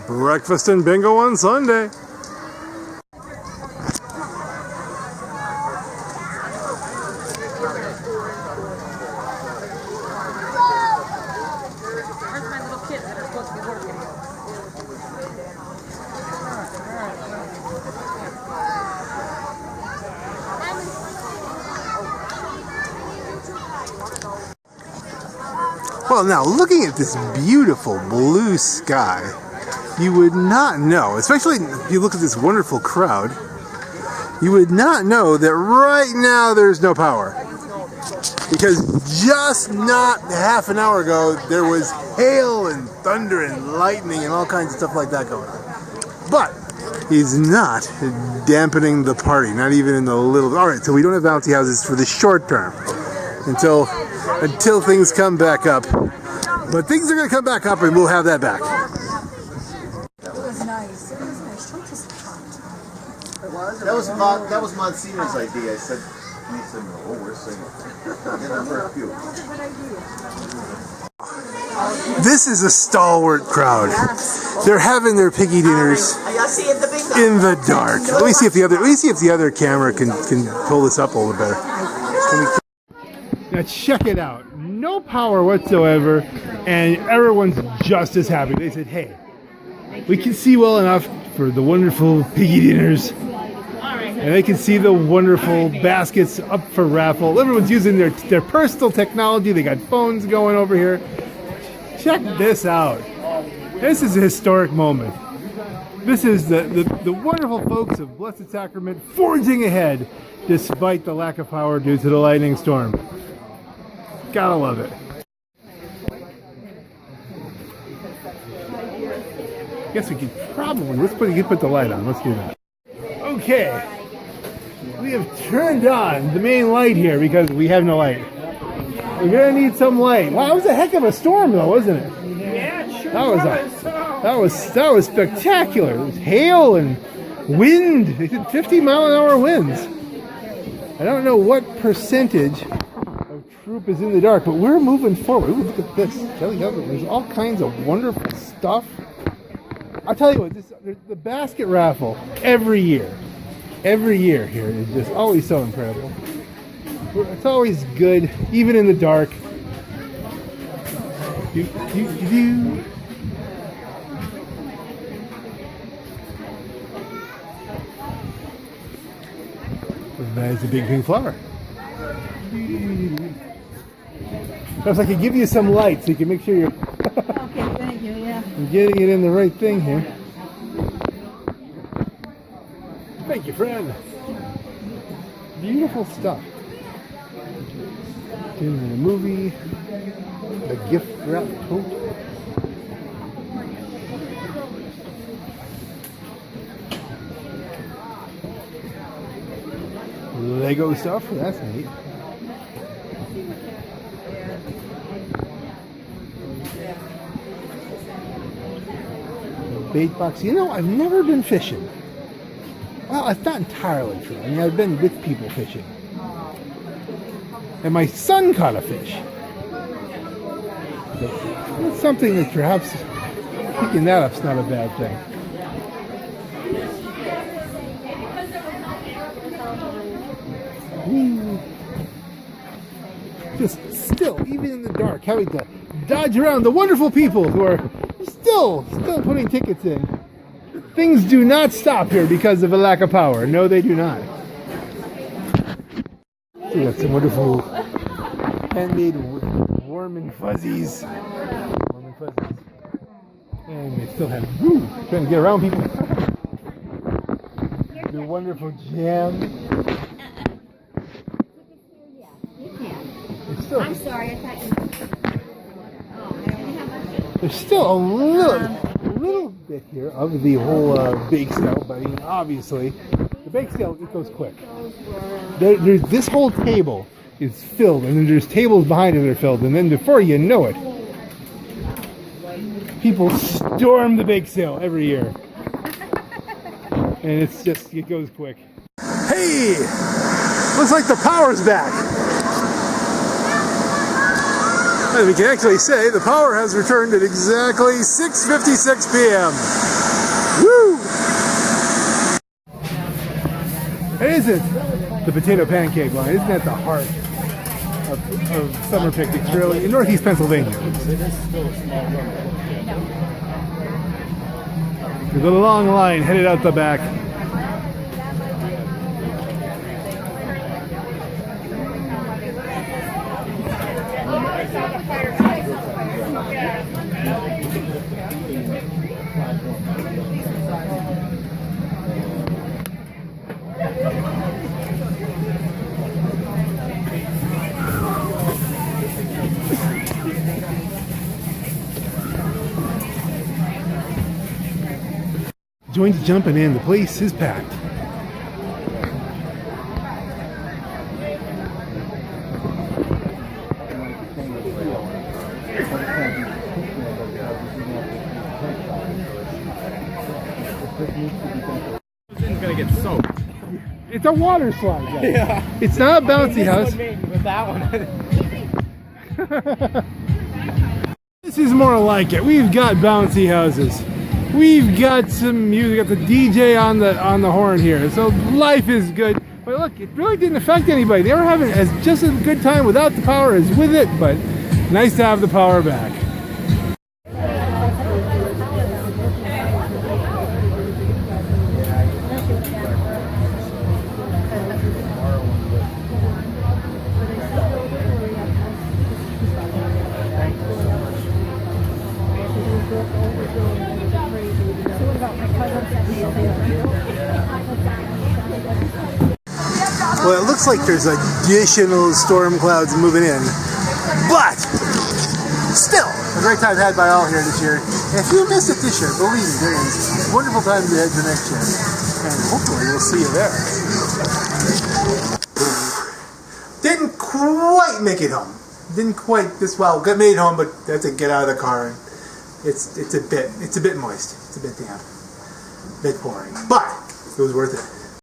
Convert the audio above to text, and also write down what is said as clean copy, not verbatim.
Breakfast and bingo on Sunday. Well, now looking at this beautiful blue sky, you would not know, especially if you look at this wonderful crowd, you would not know that right now there's no power. Because just not half an hour ago, there was hail and thunder and lightning and all kinds of stuff like that going on. But he's not dampening the party, not even in the little... All right, so we don't have bouncy houses for the short term until things come back up. But things are going to come back up and we'll have that back. It was nice. It was nice. Don't just talk. That was Monsignor's idea. I said, he said, no, we're singing. This is a stalwart crowd. They're having their piggy dinners in the dark. Let me see if the other camera can pull this up a little better. Now check it out. No power whatsoever, and everyone's just as happy. They said, hey, we can see well enough for the wonderful piggy dinners, and they can see the wonderful baskets up for raffle. Everyone's using their personal technology. They got phones going over here. Check this out. This is a historic moment. This is the wonderful folks of Blessed Sacrament forging ahead despite the lack of power due to the lightning storm. Gotta love it. I guess we could probably, let's put the light on. Let's do that. Okay. We have turned on the main light here because we have no light. We're gonna need some light. Wow, that was a heck of a storm though, wasn't it? Yeah, it sure That was spectacular. It was hail and wind. They did 50-mile-an-hour winds. I don't know what percentage of troop is in the dark, but we're moving forward. Ooh, look at this. There's all kinds of wonderful stuff. I'll tell you what, the basket raffle every year here is just always so incredible. It's always good, even in the dark. That is a big pink flower. Perhaps I could give you some light so you can make sure you're Okay, thank you, yeah. getting it in the right thing here. Thank you, friend. Beautiful stuff. In the movie, the gift wrap tote. Lego stuff, that's neat. Bait box. You know, I've never been fishing. Well, it's not entirely true. I mean, I've been with people fishing. And my son caught a fish. So it's something that perhaps picking that up's not a bad thing. Just still, even in the dark, having to dodge around the wonderful people who are still putting tickets in. Things do not stop here because of a lack of power. No, they do not. So we got some wonderful handmade warm and fuzzies. And they still have trying to get around people. The wonderful jam. I'm sorry, I thought you... There's still a little bit here of the whole bake sale, but I mean, obviously, the bake sale, it goes quick. There's this whole table is filled, and then there's tables behind it that are filled, and then before you know it, people storm the bake sale every year. And it goes quick. Hey! Looks like the power's back. And we can actually say the power has returned at exactly 6:56 p.m. Woo! Isn't the potato pancake line? Isn't that the heart of summer picnics, really, in Northeast Pennsylvania? There's a long line headed out the back. Joints jumping in. The place is packed. It's gonna get soaked. It's a water slide, guys. Yeah. It's not a bouncy house. With that one. This is more like it. We've got bouncy houses. We've got some music. Got the DJ on the horn here. So life is good. But look, it really didn't affect anybody. They were having just as good time without the power as with it. But nice to have the power back. Well, it looks like there's additional storm clouds moving in, but still a great time had by all here this year. And if you missed it this year, believe me, there is wonderful times ahead for next year, and hopefully we'll see you there. Didn't quite make it home. Didn't quite this well. Got made home, but that's a get out of the car. And it's a bit moist. It's a bit damp, a bit pouring, but it was worth it.